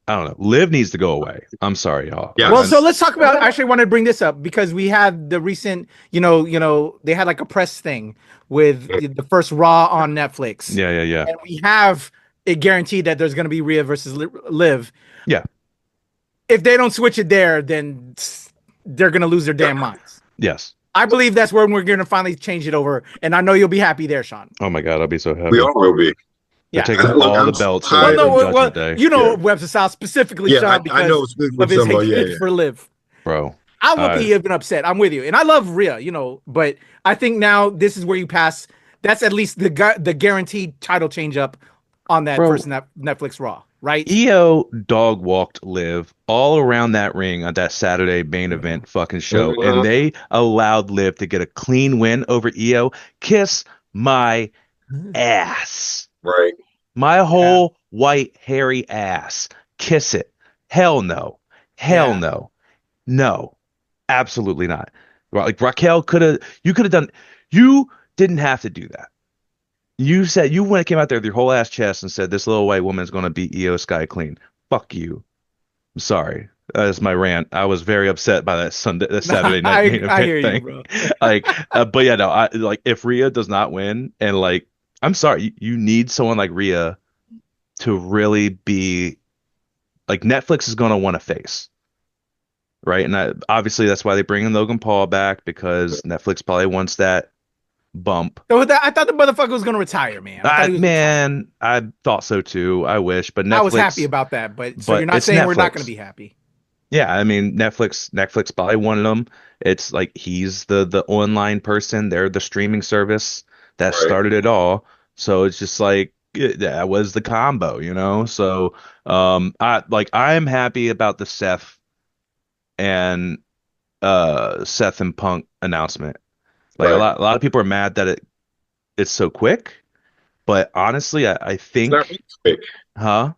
Speaker 2: I don't know. Liv needs to go away. I'm sorry, y'all.
Speaker 3: Yeah.
Speaker 1: Well, so let's talk about. Actually, I want to bring this up because we had the recent. They had like a press thing with the first Raw on Netflix.
Speaker 2: Yeah.
Speaker 1: And we have it guaranteed that there's going to be Rhea versus Liv.
Speaker 2: Yeah.
Speaker 1: If they don't switch it there, then they're going to lose their damn minds.
Speaker 2: Yes.
Speaker 1: I believe that's when we're going to finally change it over, and I know you'll be happy there, Sean.
Speaker 2: Oh my God, I'll be so happy.
Speaker 3: We all will be.
Speaker 1: Yeah.
Speaker 2: They're taking all the belts away from Judgment Day.
Speaker 1: Webs of South specifically, Sean, because
Speaker 3: I know
Speaker 1: of his hatred for Liv.
Speaker 2: Bro.
Speaker 1: I would be even upset. I'm with you. And I love Rhea, but I think now this is where you pass. That's at least the guaranteed title change up on that first Netflix Raw, right?
Speaker 2: EO dog walked Liv all around that ring on that Saturday main event fucking show, and they allowed Liv to get a clean win over EO. Kiss my ass.
Speaker 3: Right.
Speaker 2: My whole white hairy ass. Kiss it. Hell no. Hell
Speaker 1: Yeah.
Speaker 2: no. No, absolutely not. Like Raquel you could have done, you didn't have to do that. You said you went came out there with your whole ass chest and said this little white woman's gonna beat Io Sky clean. Fuck you. I'm sorry. That's my rant. I was very upset by that
Speaker 1: Nah,
Speaker 2: Saturday night main
Speaker 1: I
Speaker 2: event
Speaker 1: hear you,
Speaker 2: thing.
Speaker 1: bro.
Speaker 2: Like, but yeah, no, I like if Rhea does not win, and like, I'm sorry, you need someone like Rhea to really be like Netflix is gonna want to face, right? And obviously that's why they bring in Logan Paul back because Netflix probably wants that bump.
Speaker 1: So I thought the motherfucker was gonna retire, man. I thought he was retiring.
Speaker 2: Man, I thought so too. I wish, but
Speaker 1: I was happy
Speaker 2: Netflix,
Speaker 1: about that, but so you're
Speaker 2: but
Speaker 1: not
Speaker 2: it's
Speaker 1: saying we're not gonna
Speaker 2: Netflix.
Speaker 1: be happy.
Speaker 2: Yeah, I mean Netflix probably wanted him. It's like he's the online person. They're the streaming service that
Speaker 3: Right.
Speaker 2: started it all. So it's just like that was the combo, you know? So I'm happy about the and Seth and Punk announcement. Like
Speaker 3: Right.
Speaker 2: a lot of people are mad that it's so quick, but honestly I
Speaker 3: It's not
Speaker 2: think
Speaker 3: really quick.
Speaker 2: huh?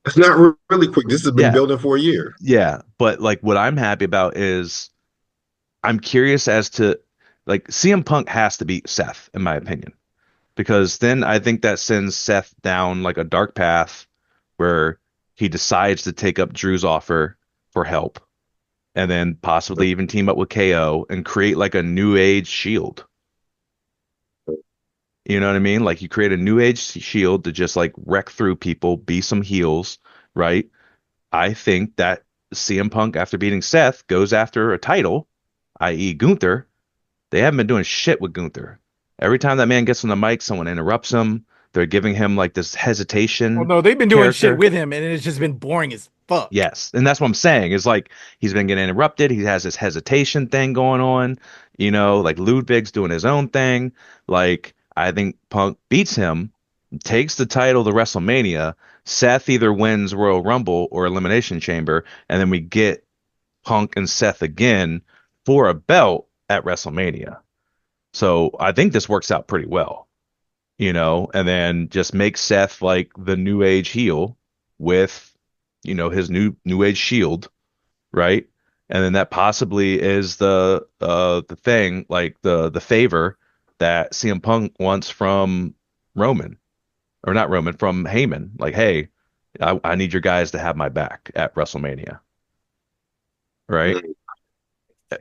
Speaker 3: It's not really quick. This has been
Speaker 2: Yeah.
Speaker 3: building for a year.
Speaker 2: Yeah, but like what I'm happy about is I'm curious as to like CM Punk has to beat Seth, in my opinion, because then I think that sends Seth down like a dark path where he decides to take up Drew's offer for help and then possibly even team up with KO and create like a new age shield. You know what I mean? Like you create a new age shield to just like wreck through people, be some heels, right? I think that CM Punk, after beating Seth, goes after a title, i.e., Gunther. They haven't been doing shit with Gunther. Every time that man gets on the mic, someone interrupts him. They're giving him like this
Speaker 1: Well,
Speaker 2: hesitation
Speaker 1: no, they've been doing shit
Speaker 2: character.
Speaker 1: with him, and it's just been boring as fuck.
Speaker 2: Yes, and that's what I'm saying. Is like he's been getting interrupted. He has this hesitation thing going on. You know, like Ludwig's doing his own thing. Like I think Punk beats him, takes the title to WrestleMania. Seth either wins Royal Rumble or Elimination Chamber, and then we get Punk and Seth again for a belt at WrestleMania. So I think this works out pretty well, you know, and then just make Seth like the new age heel with, you know, his new age shield, right? And then that possibly is the thing, like the favor that CM Punk wants from Roman, or not Roman, from Heyman. Like, hey, I need your guys to have my back at WrestleMania, right?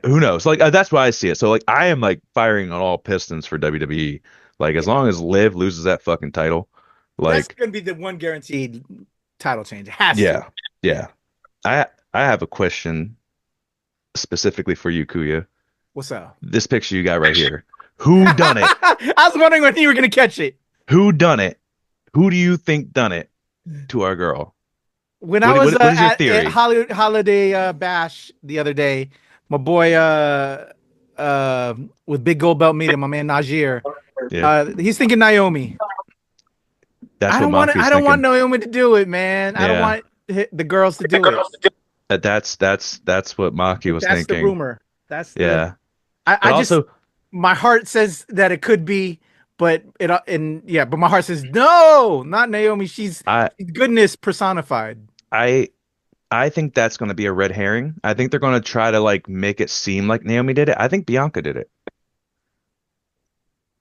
Speaker 2: Who knows? Like that's why I see it. So like I am like firing on all pistons for WWE. Like as long as Liv loses that fucking title,
Speaker 1: That's
Speaker 2: like
Speaker 1: gonna be the one guaranteed title change. It has to.
Speaker 2: yeah, yeah. I I have a question specifically for you, Kuya.
Speaker 1: What's up?
Speaker 2: This picture you got right here. Who done it?
Speaker 1: I was wondering when you were gonna catch it.
Speaker 2: Who done it? Who do you think done it to our girl?
Speaker 1: When I was
Speaker 2: What is your
Speaker 1: at
Speaker 2: theory?
Speaker 1: Holiday Bash the other day, my boy with Big Gold Belt Media, my man Najir,
Speaker 2: Yeah,
Speaker 1: he's thinking Naomi.
Speaker 2: that's
Speaker 1: I
Speaker 2: what
Speaker 1: don't want
Speaker 2: Mafi's
Speaker 1: I don't want
Speaker 2: thinking.
Speaker 1: Naomi to do it, man. I don't
Speaker 2: Yeah,
Speaker 1: want the girls to do it.
Speaker 2: that's what Maki was
Speaker 1: That's the
Speaker 2: thinking.
Speaker 1: rumor. That's the
Speaker 2: Yeah, but
Speaker 1: I just
Speaker 2: also
Speaker 1: my heart says that it could be, but but my heart says no, not Naomi. She's
Speaker 2: I
Speaker 1: goodness personified,
Speaker 2: I I think that's going to be a red herring. I think they're going to try to like make it seem like Naomi did it. I think Bianca did it.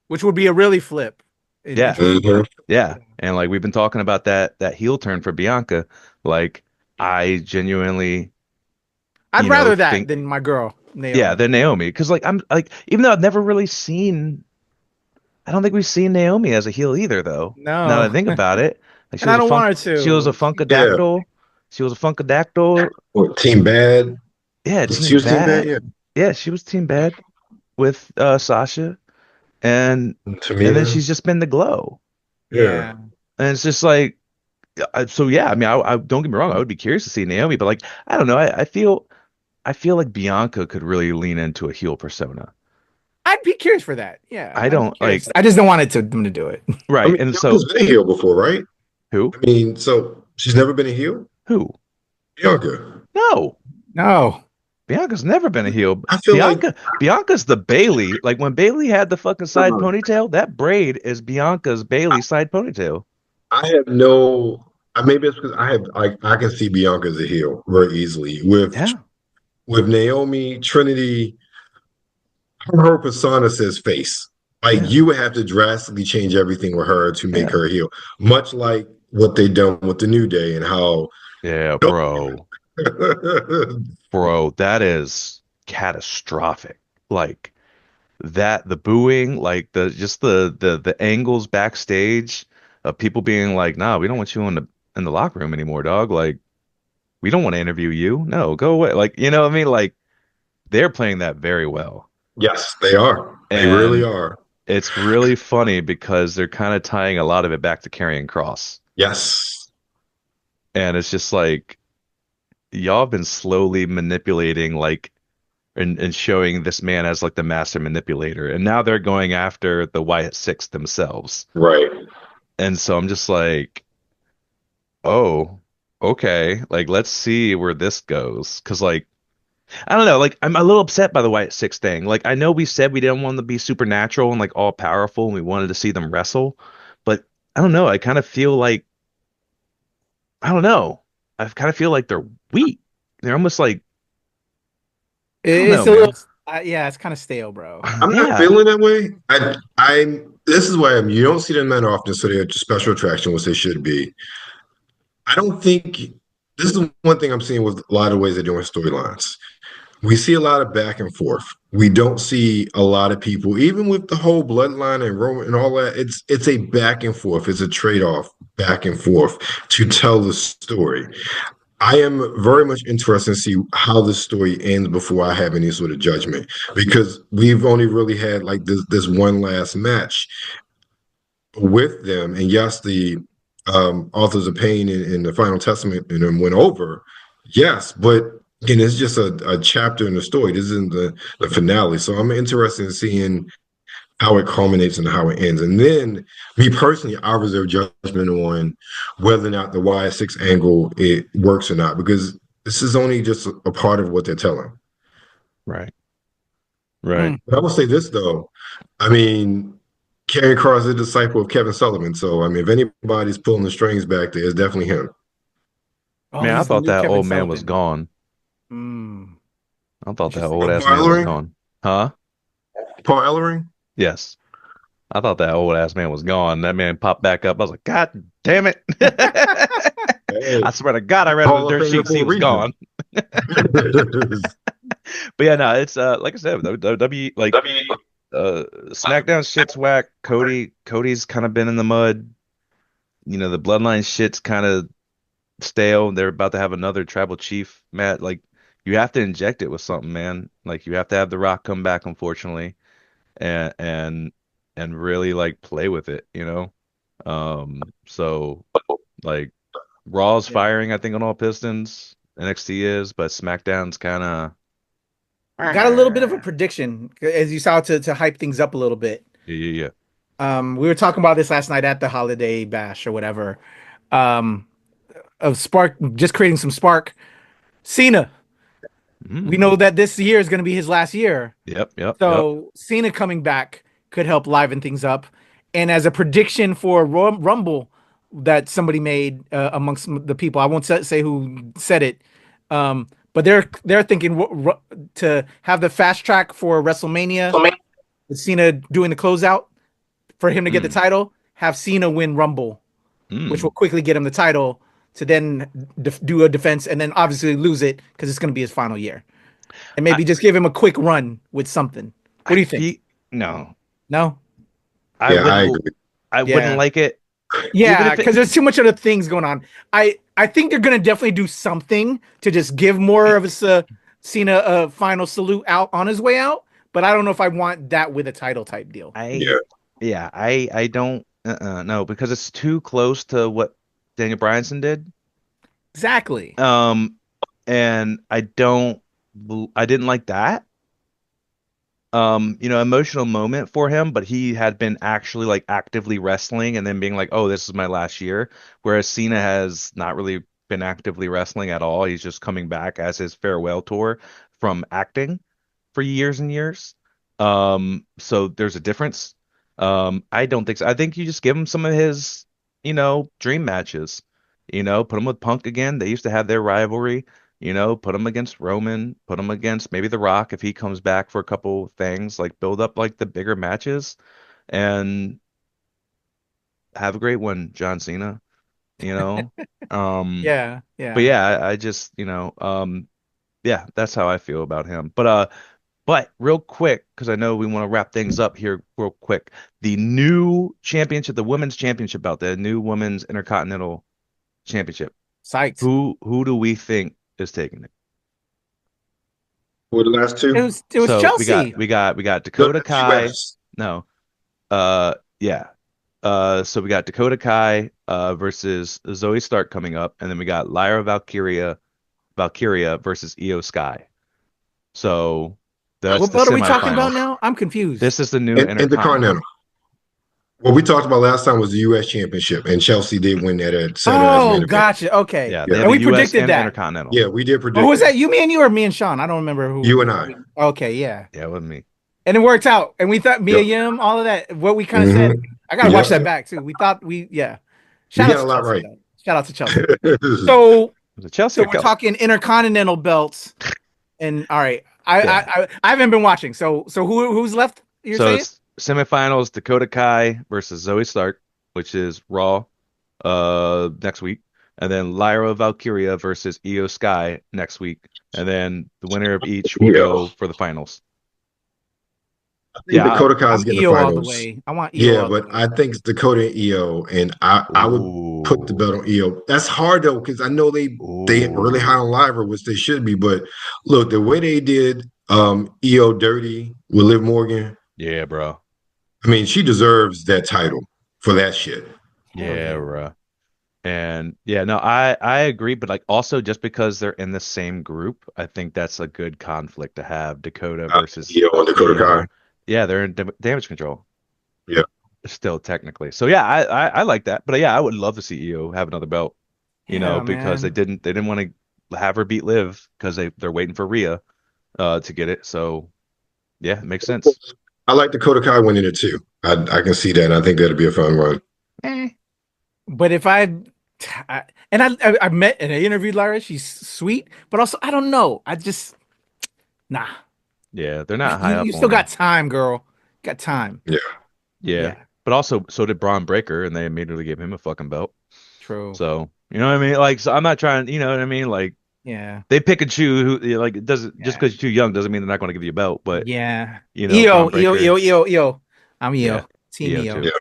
Speaker 1: which would be a really flip.
Speaker 2: Yeah.
Speaker 3: Mhm.
Speaker 2: Yeah. And like we've been talking about that heel turn for Bianca. Like I genuinely,
Speaker 1: I'd
Speaker 2: you know,
Speaker 1: rather that
Speaker 2: think
Speaker 1: than my girl
Speaker 2: yeah,
Speaker 1: Naomi.
Speaker 2: than Naomi. Because like I'm like even though I've never really seen I don't think we've seen Naomi as a heel either though. Now that
Speaker 1: No,
Speaker 2: I think about it. Like
Speaker 1: and I don't want her
Speaker 2: she was a
Speaker 1: to.
Speaker 3: Yeah.
Speaker 2: funkadactyl. She was a funkadactyl.
Speaker 3: Well, Team Bad.
Speaker 2: Yeah,
Speaker 3: She
Speaker 2: Team
Speaker 3: was Team Bad,
Speaker 2: Bad.
Speaker 3: yeah.
Speaker 2: Yeah, she was Team Bad with Sasha. And and then
Speaker 3: Tamina.
Speaker 2: she's just been the glow.
Speaker 3: Yeah.
Speaker 1: Yeah,
Speaker 2: And it's just like so yeah, I mean I don't get me wrong, I would be curious to see Naomi, but like I don't know, I feel like Bianca could really lean into a heel persona.
Speaker 1: I'd be curious for that. Yeah,
Speaker 2: I
Speaker 1: I'd be
Speaker 2: don't like
Speaker 1: curious. I just don't want them to do it.
Speaker 3: I
Speaker 2: right.
Speaker 3: mean,
Speaker 2: And so
Speaker 3: Bianca's been a heel before, right?
Speaker 2: who?
Speaker 3: I mean, so she's never been a heel?
Speaker 2: Who?
Speaker 3: Bianca.
Speaker 2: No.
Speaker 1: No,
Speaker 2: Bianca's never been a heel.
Speaker 3: I feel like
Speaker 2: Bianca's the Bailey. Like when Bailey had the fucking side ponytail, that braid is Bianca's Bailey side ponytail.
Speaker 3: I have no maybe it's because I can see Bianca as a heel very easily
Speaker 2: Yeah,
Speaker 3: with Naomi Trinity. Her persona says face. Like
Speaker 2: yeah,
Speaker 3: you would have to drastically change everything with her to make
Speaker 2: yeah,
Speaker 3: her a heel, much like what they done with the New Day and how.
Speaker 2: yeah, bro, that is catastrophic. Like that, the booing, like the just the angles backstage of people being like, "Nah, we don't want you in the locker room anymore, dog. Like, we don't want to interview you. No, go away." Like, you know what I mean? Like they're playing that very well.
Speaker 3: Yes, they are. They really
Speaker 2: And
Speaker 3: are.
Speaker 2: it's really funny because they're kind of tying a lot of it back to Karrion Cross.
Speaker 3: Yes.
Speaker 2: And it's just like y'all have been slowly manipulating like and showing this man as like the master manipulator. And now they're going after the Wyatt Six themselves.
Speaker 3: Right.
Speaker 2: And so I'm just like, oh, okay. Like let's see where this goes. 'Cause like I don't know, like I'm a little upset by the Wyatt Six thing. Like I know we said we didn't want them to be supernatural and like all powerful and we wanted to see them wrestle, but I don't know. I kind of feel like I don't know. I kind of feel like they're weak. They're almost like I don't
Speaker 1: It's
Speaker 2: know,
Speaker 1: a little,
Speaker 2: man.
Speaker 1: yeah, it's kind of stale, bro.
Speaker 3: I'm not
Speaker 2: Yeah.
Speaker 3: feeling that way. This is why you don't see them that often, so they're a special attraction, which they should be. I don't think this is one thing I'm seeing with a lot of ways they're doing storylines. We see a lot of back and forth. We don't see a lot of people, even with the whole bloodline and Roman and all that. It's a back and forth. It's a trade off back and forth to tell the story. I am very much interested to see how this story ends before I have any sort of judgment because we've only really had like this one last match with them, and yes, the authors of pain in the final testament and then went over, yes, but again, it's just a chapter in the story. This isn't the finale, so I'm interested in seeing how it culminates and how it ends. And then, me personally, I reserve judgment on whether or not the Y6 angle it works or not, because this is only just a part of what they're telling.
Speaker 2: Right. Right.
Speaker 1: Hmm.
Speaker 3: But I will say this though, I mean, Karrion Cross is a disciple of Kevin Sullivan, so I mean, if anybody's pulling the strings back there, it's definitely him.
Speaker 1: Oh,
Speaker 2: Man, I
Speaker 1: he's the
Speaker 2: thought
Speaker 1: new
Speaker 2: that
Speaker 1: Kevin
Speaker 2: old man was
Speaker 1: Sullivan.
Speaker 2: gone.
Speaker 1: Hmm.
Speaker 2: I thought that
Speaker 1: Interesting.
Speaker 2: old
Speaker 3: Oh,
Speaker 2: ass
Speaker 3: Paul
Speaker 2: man was
Speaker 3: Ellering?
Speaker 2: gone. Huh?
Speaker 3: Paul Ellering?
Speaker 2: Yes. I thought that old ass man was gone. That man popped back up. I was like, God damn it. I
Speaker 3: Hey,
Speaker 2: swear to God, I read on
Speaker 3: Hall
Speaker 2: the
Speaker 3: of
Speaker 2: dirt
Speaker 3: Famer
Speaker 2: sheets he
Speaker 3: for a
Speaker 2: was
Speaker 3: reason.
Speaker 2: gone. But yeah, no, it's like I said, WWE like SmackDown shit's whack. Cody's kind of been in the mud. You know, the Bloodline shit's kind of stale. They're about to have another tribal chief match. Like you have to inject it with something, man. Like you have to have The Rock come back, unfortunately, and really like play with it, you know. So like Raw's
Speaker 1: Yeah.
Speaker 2: firing, I think, on all pistons. NXT is, but SmackDown's kind of
Speaker 1: Got a little bit of a prediction, as you saw, to hype things up a little bit.
Speaker 2: yeah, yeah,
Speaker 1: We were talking about this last night at the holiday bash or whatever. Um, of Spark just creating some spark. Cena,
Speaker 2: yeah.
Speaker 1: we know
Speaker 2: Mm.
Speaker 1: that this year is going to be his last year.
Speaker 2: Yep, yep, yep.
Speaker 1: So Cena coming back could help liven things up. And as a prediction for Rumble that somebody made amongst the people, I won't say who said it, but they're thinking to have the fast track for WrestleMania, with Cena doing the closeout for him to get the
Speaker 2: Mm,
Speaker 1: title, have Cena win Rumble, which will
Speaker 2: mm.
Speaker 1: quickly get him the title to then do a defense and then obviously lose it because it's going to be his final year. And
Speaker 2: I
Speaker 1: maybe just give him a quick run with something. What
Speaker 2: I
Speaker 1: do you think?
Speaker 2: feel no.
Speaker 1: No?
Speaker 2: I
Speaker 3: Yeah, I
Speaker 2: wouldn't
Speaker 3: agree.
Speaker 2: I wouldn't
Speaker 1: Yeah.
Speaker 2: like it even
Speaker 1: Yeah,
Speaker 2: if it
Speaker 1: because there's too much other things going on. I think they're gonna definitely do something to just give more of us a Cena a final salute out on his way out, but I don't know if I want that with a title type deal.
Speaker 2: I
Speaker 3: Yeah,
Speaker 2: yeah, I don't no because it's too close to what Daniel Bryanson did.
Speaker 1: Exactly.
Speaker 2: Um and I didn't like that. You know, emotional moment for him, but he had been actually like actively wrestling and then being like, "Oh, this is my last year." Whereas Cena has not really been actively wrestling at all. He's just coming back as his farewell tour from acting for years and years. So there's a difference. I don't think so. I think you just give him some of his, you know, dream matches. You know, put them with Punk again. They used to have their rivalry. You know, put them against Roman, put them against maybe The Rock if he comes back for a couple things, like build up like the bigger matches and have a great one, John Cena, you know. Um,
Speaker 1: Yeah,
Speaker 2: but
Speaker 1: yeah.
Speaker 2: yeah, I just, yeah, that's how I feel about him. But real quick, because I know we want to wrap things up here real quick. The new championship, the women's championship bout, the new women's intercontinental championship.
Speaker 1: Psyched.
Speaker 2: Who do we think is taking it?
Speaker 3: Who were the last
Speaker 1: It
Speaker 3: two?
Speaker 1: was it was
Speaker 2: So we got
Speaker 1: Chelsea.
Speaker 2: we got we got
Speaker 3: No,
Speaker 2: Dakota
Speaker 3: that's
Speaker 2: Kai.
Speaker 3: US.
Speaker 2: No. Yeah. So we got Dakota Kai versus Zoe Stark coming up, and then we got Lyra Valkyria versus Io Sky. So that's
Speaker 1: What
Speaker 2: the
Speaker 1: belt are we talking about
Speaker 2: semifinals.
Speaker 1: now? I'm confused.
Speaker 2: This is the new
Speaker 3: And the
Speaker 2: Intercontinental.
Speaker 3: Continental. What we talked about last time was the US Championship, and Chelsea did win that at Center as
Speaker 1: Oh,
Speaker 3: main event.
Speaker 1: gotcha. Okay.
Speaker 2: Yeah, they
Speaker 3: Yeah,
Speaker 2: have
Speaker 1: And
Speaker 2: the
Speaker 1: we
Speaker 2: US
Speaker 1: predicted
Speaker 2: and
Speaker 1: that.
Speaker 2: Intercontinental.
Speaker 3: yeah, we did
Speaker 1: Or was
Speaker 3: predict
Speaker 1: that you, me, and you, or me and Sean? I don't remember who.
Speaker 3: You and I.
Speaker 1: Okay, yeah.
Speaker 2: Yeah, it wasn't me.
Speaker 1: And it worked out. And we thought
Speaker 3: Yep.
Speaker 1: Mia Yim, all of that. What we kind of
Speaker 3: hmm
Speaker 1: said. I gotta watch that
Speaker 3: Yep.
Speaker 1: back too. We thought yeah.
Speaker 3: We
Speaker 1: Shout out
Speaker 3: got
Speaker 1: to
Speaker 3: a lot
Speaker 1: Chelsea
Speaker 3: right.
Speaker 1: though. Shout out to Chelsea.
Speaker 3: I
Speaker 1: So
Speaker 2: Was it Chelsea
Speaker 1: so
Speaker 2: or
Speaker 1: we're
Speaker 2: Kelsey?
Speaker 1: talking intercontinental belts. And all right.
Speaker 2: Yeah.
Speaker 1: I haven't been watching. So who's left, you're
Speaker 2: So
Speaker 1: saying?
Speaker 2: it's semifinals Dakota Kai versus Zoe Stark, which is Raw next week. And then Lyra Valkyria versus Io Sky next week. And then the winner of each will go for the finals.
Speaker 3: think
Speaker 2: Yeah.
Speaker 3: Dakota Kai
Speaker 1: I'm
Speaker 3: is getting the
Speaker 1: EO all the
Speaker 3: finals.
Speaker 1: way. I want EO
Speaker 3: Yeah,
Speaker 1: all the
Speaker 3: but
Speaker 1: way.
Speaker 3: I think it's Dakota and EO, and I would put the
Speaker 2: Ooh.
Speaker 3: belt on EO. That's hard though, because I know they really high
Speaker 2: Ooh.
Speaker 3: on Liver, which they should be. But look, the way they did EO dirty with Liv Morgan,
Speaker 2: Yeah, bro.
Speaker 3: I mean, she deserves that title for that shit.
Speaker 1: Hell
Speaker 2: Yeah,
Speaker 1: yeah.
Speaker 2: bro. And yeah, no, I agree, but like also just because they're in the same group, I think that's a good conflict to have Dakota versus
Speaker 3: EO and Dakota Kai.
Speaker 2: EO. Yeah, they're in damage control
Speaker 3: Yeah.
Speaker 2: still technically. So yeah, I like that. But yeah, I would love to see EO have another belt,
Speaker 1: Yeah,
Speaker 2: because they
Speaker 1: man.
Speaker 2: didn't want to have her beat Liv because they're waiting for Rhea to get it. So yeah, it makes sense.
Speaker 3: I like Dakota Kai winning it too. I can see that, and I think that'd be a fun run.
Speaker 2: Eh.
Speaker 1: But if I met and I interviewed Lyra, she's sweet, but also I don't know. I just nah.
Speaker 2: Yeah, they're not high
Speaker 1: You
Speaker 2: up
Speaker 1: still
Speaker 2: on her.
Speaker 1: got time, girl. Got time.
Speaker 3: Yeah.
Speaker 2: Yeah.
Speaker 1: Yeah,
Speaker 2: But also so did Braun Breaker and they immediately gave him a fucking belt.
Speaker 1: true.
Speaker 2: So, you know what I mean? Like, so I'm not trying, you know what I mean? Like,
Speaker 1: Yeah,
Speaker 2: they pick and choose like, it doesn't, just
Speaker 1: yeah,
Speaker 2: because you're too young doesn't mean they're not going to give you a belt. But,
Speaker 1: yeah.
Speaker 2: Braun
Speaker 1: EO, EO,
Speaker 2: Breaker,
Speaker 1: EO, EO, EO. I'm
Speaker 2: yeah,
Speaker 1: EO. Team
Speaker 2: EO
Speaker 1: EO.
Speaker 2: too.
Speaker 3: Yeah.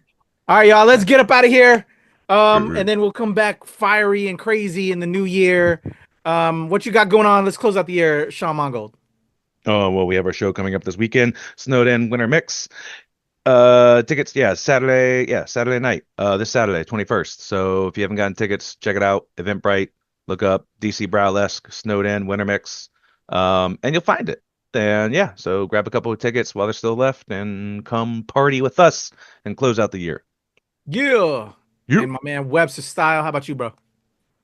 Speaker 1: All right, y'all. Let's get up out of here.
Speaker 2: True.
Speaker 1: And then we'll come back fiery and crazy in the new year. What you got going on? Let's close out the year, Shawn Mongold.
Speaker 2: Oh, well, we have our show coming up this weekend, Snowed In Winter Mix. Tickets, Saturday night, this Saturday, 21st. So if you haven't gotten tickets, check it out. Eventbrite, look up DC Browlesque, Snowed In, Winter Mix, and you'll find it. And yeah, so grab a couple of tickets while they're still left and come party with us and close out the year.
Speaker 1: Yeah.
Speaker 2: Yeah.
Speaker 1: And my man Webster Style. How about you, bro?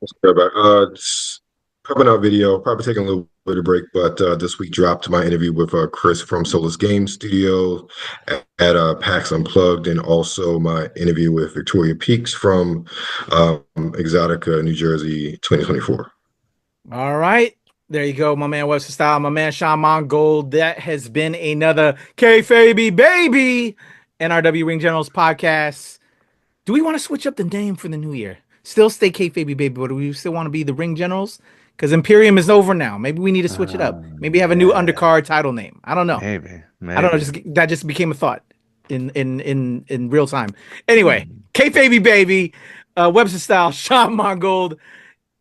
Speaker 3: Let's go back. Just pumping out video, probably taking a little bit of break, but this week dropped my interview with Chris from Solus Game Studio at PAX Unplugged, and also my interview with Victoria Peaks from Exotica, New Jersey, 2024.
Speaker 1: All right. There you go, my man Webster Style, my man Shawn Mongold. That has been another KayFabeyBaby NRW Ring Generals podcast. Do we want to switch up the name for the new year? Still stay KayFabeyBaby, but do we still want to be the Ring Generals? Because Imperium is over now. Maybe we need to switch it up. Maybe have a new
Speaker 2: Yeah,
Speaker 1: undercard title name. I don't know.
Speaker 2: maybe.
Speaker 1: I don't know. That just became a thought in real time. Anyway, KayFabeyBaby, Webster Style, Shawn Mongold.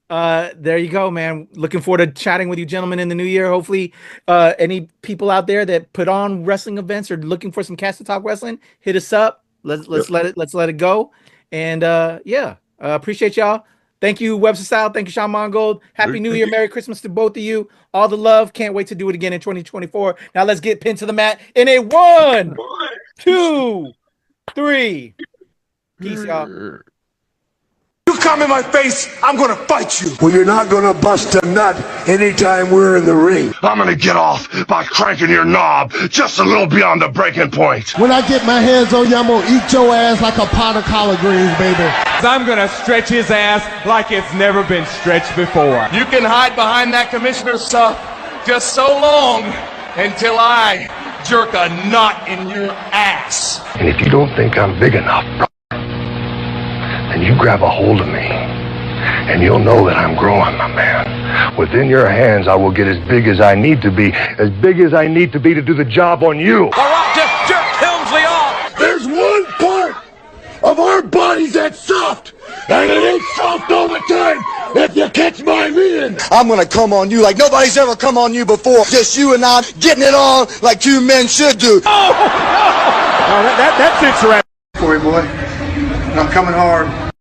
Speaker 1: There you go, man. Looking forward to chatting with you gentlemen in the new year. Hopefully, any people out there that put on wrestling events or looking for some cast to talk wrestling, hit us up. Let's let it go. And appreciate y'all. Thank you, Webster Style. Thank you, Shawn Mongold. Happy New Year, Merry Christmas to both of you. All the love. Can't wait to do it again in 2024. Now let's get pinned to the mat in a 1, 2, 3. Peace, y'all.
Speaker 4: come in my face, I'm gonna fight you.
Speaker 5: Well, you're not gonna bust a nut anytime we're in the ring.
Speaker 4: I'm gonna get off by cranking your knob just a little beyond the breaking point.
Speaker 6: When I get my hands on you, I'm gonna eat your ass like a pot of collard greens, baby.
Speaker 7: I'm gonna stretch his ass like it's never been stretched before.
Speaker 8: You can hide behind that commissioner stuff just so long until I jerk a knot in your ass.
Speaker 5: And if you don't think I'm big enough, then you grab a hold of me, and you'll know that I'm growing, my man. Within your hands, I will get as big as I need to be to do the job on you.
Speaker 8: All right, just jerk Helmsley off.
Speaker 5: There's one part of our bodies that's soft, and it ain't soft all the time, if you catch my meaning.
Speaker 9: I'm gonna come on you like nobody's ever come on you before. Just you and I getting it on like two men should do.
Speaker 5: Oh, that's it, for you, boy. And I'm coming hard.